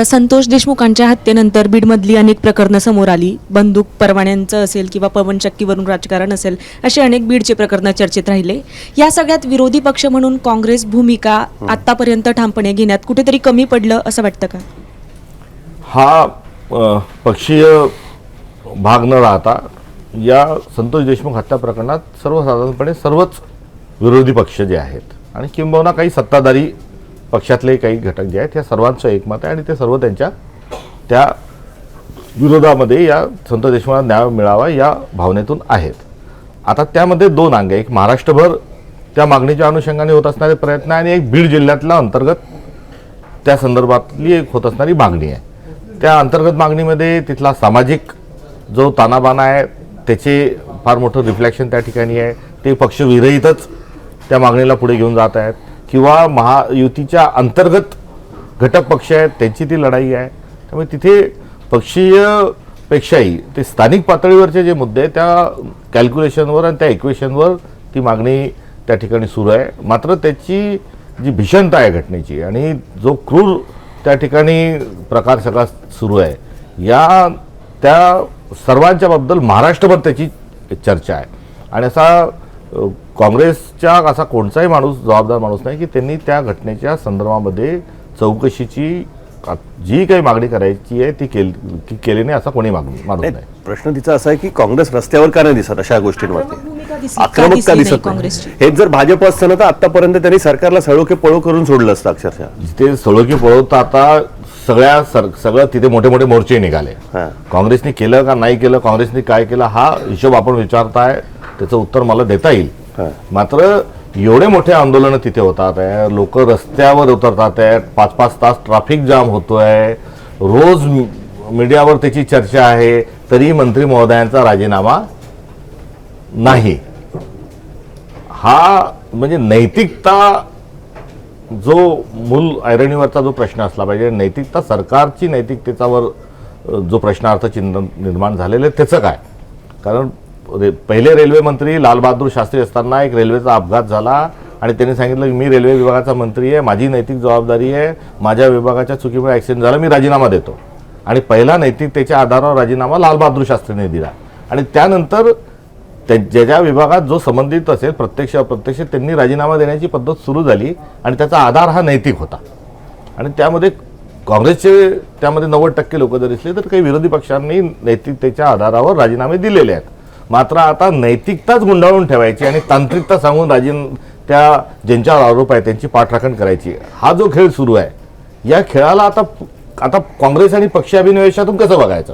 संतोष देशमुखांच्या हत्येनंतर बीडमधली अनेक प्रकरणं समोर आली. बंदूक परवान्यांचं असेल किंवा पवनचक्कीवरून राजकारण असेल, असे अनेक बीडचे प्रकरणं चर्चेत राहिले. या सगळ्यात विरोधी पक्ष म्हणून काँग्रेस भूमिका आतापर्यंत ठामपणे घेण्यात कुठेतरी कमी पडलं असं वाटतं का? हा पक्षीय भाग न राहता या संतोष देशमुख हत्या प्रकरणात सर्वसाधारणपणे सर्वच विरोधी पक्ष जे आहेत आणि किंबहुना काही सत्ताधारी पक्षातले काही घटक जे आहेत या सर्वांचं एकमत आहे आणि ते सर्व त्यांच्या त्या विरोधामध्ये या संतोष देशमुखांना न्याय मिळावा या भावनेतून आहेत. आता त्यामध्ये दोन अंग आहे. एक महाराष्ट्रभर त्या मागणीच्या अनुषंगाने होत असणारे प्रयत्न आणि एक बीड जिल्ह्यातला अंतर्गत त्या संदर्भातली एक होत असणारी मागणी आहे. त्या अंतर्गत मागणीमध्ये तिथला सामाजिक जो तानाबाना आहे त्याचे फार मोठं रिफ्लेक्शन त्या ठिकाणी आहे. ते पक्षविरहितच त्या मागणीला पुढे घेऊन जात आहेत किंवा महायुतीच्या अंतर्गत घटक पक्ष आहेत त्यांची ती लढाई आहे. त्यामुळे तिथे पक्षीयपेक्षाही ते स्थानिक पातळीवरचे जे मुद्दे आहेत त्या कॅल्क्युलेशनवर आणि त्या इक्वेशनवर ती मागणी त्या ठिकाणी सुरू आहे. मात्र त्याची जी भीषणता आहे घटनेची आणि जो क्रूर त्या ठिकाणी प्रकार सगळा सुरू आहे या त्या सर्वांच्या बद्दल महाराष्ट्रभर त्याची चर्चा आहे. आणि असा काँग्रेसच्या असा कोणताही माणूस जबाबदार माणूस नाही की त्यांनी त्या घटनेच्या संदर्भामध्ये चौकशीची जी काही मागणी करायची आहे ती केली नाही असा कोणी माणूस नाही. प्रश्न तिचा असा आहे की काँग्रेस रस्त्यावर का नाही दिसत अशा गोष्टींवरती आक्रमक का दिसत नाही? हेच जर भाजप असतं ना तर आतापर्यंत त्यांनी सरकारला सळोके पळो करून सोडलं असतं अक्षरशः. ते सळोके पळवता आता सगळं तिथे मोठे मोठे मोर्चे निघाले. काँग्रेसने केलं का नाही केलं, काँग्रेसने काय केलं हा हिशोब आपण विचारताय त्याचं उत्तर मला देता येईल. मात्र एवढे मोठे आंदोलनं तिथे होतात आहे, लोक रस्त्यावर उतरतात आहेत, 5-5 तास ट्रॅफिक जाम होतोय, रोज मीडियावर त्याची चर्चा आहे, तरी मंत्री महोदयांचा राजीनामा नाही. हा म्हणजे नैतिकता जो मूल ऐरणीवरचा जो प्रश्न असला पाहिजे, नैतिकता सरकारची नैतिकतेच्यावर जो प्रश्नार्थ चिन्ह निर्माण झालेलं आहे त्याचं काय? कारण पहिले रेल्वे मंत्री लालबहादूर शास्त्री असताना एक रेल्वेचा अपघात झाला आणि त्यांनी सांगितलं की मी रेल्वे विभागाचा मंत्री आहे, माझी नैतिक जबाबदारी आहे, माझ्या विभागाच्या चुकीमुळे ॲक्सिडेंट झाला, मी राजीनामा देतो. आणि पहिला नैतिकतेच्या आधारावर राजीनामा लालबहादूर शास्त्रीने दिला. आणि त्यानंतर ज्या विभागात जो संबंधित असेल प्रत्यक्ष अप्रत्यक्ष त्यांनी राजीनामा देण्याची पद्धत सुरू झाली आणि त्याचा आधार हा नैतिक होता. आणि त्यामध्ये काँग्रेसचे त्यामध्ये 90% लोक जर दिसले तर काही विरोधी पक्षांनी नैतिकतेच्या आधारावर राजीनामे दिलेले आहेत. मात्र आता नैतिकताच गुंडाळून ठेवायची आणि तांत्रिकता सांगून त्या ज्यांच्यावर आरोप आहे त्यांची पाठराखण करायची हा जो खेळ सुरू आहे या खेळाला आता काँग्रेस आणि पक्ष अभिनिवेशातून कसं बघायचं?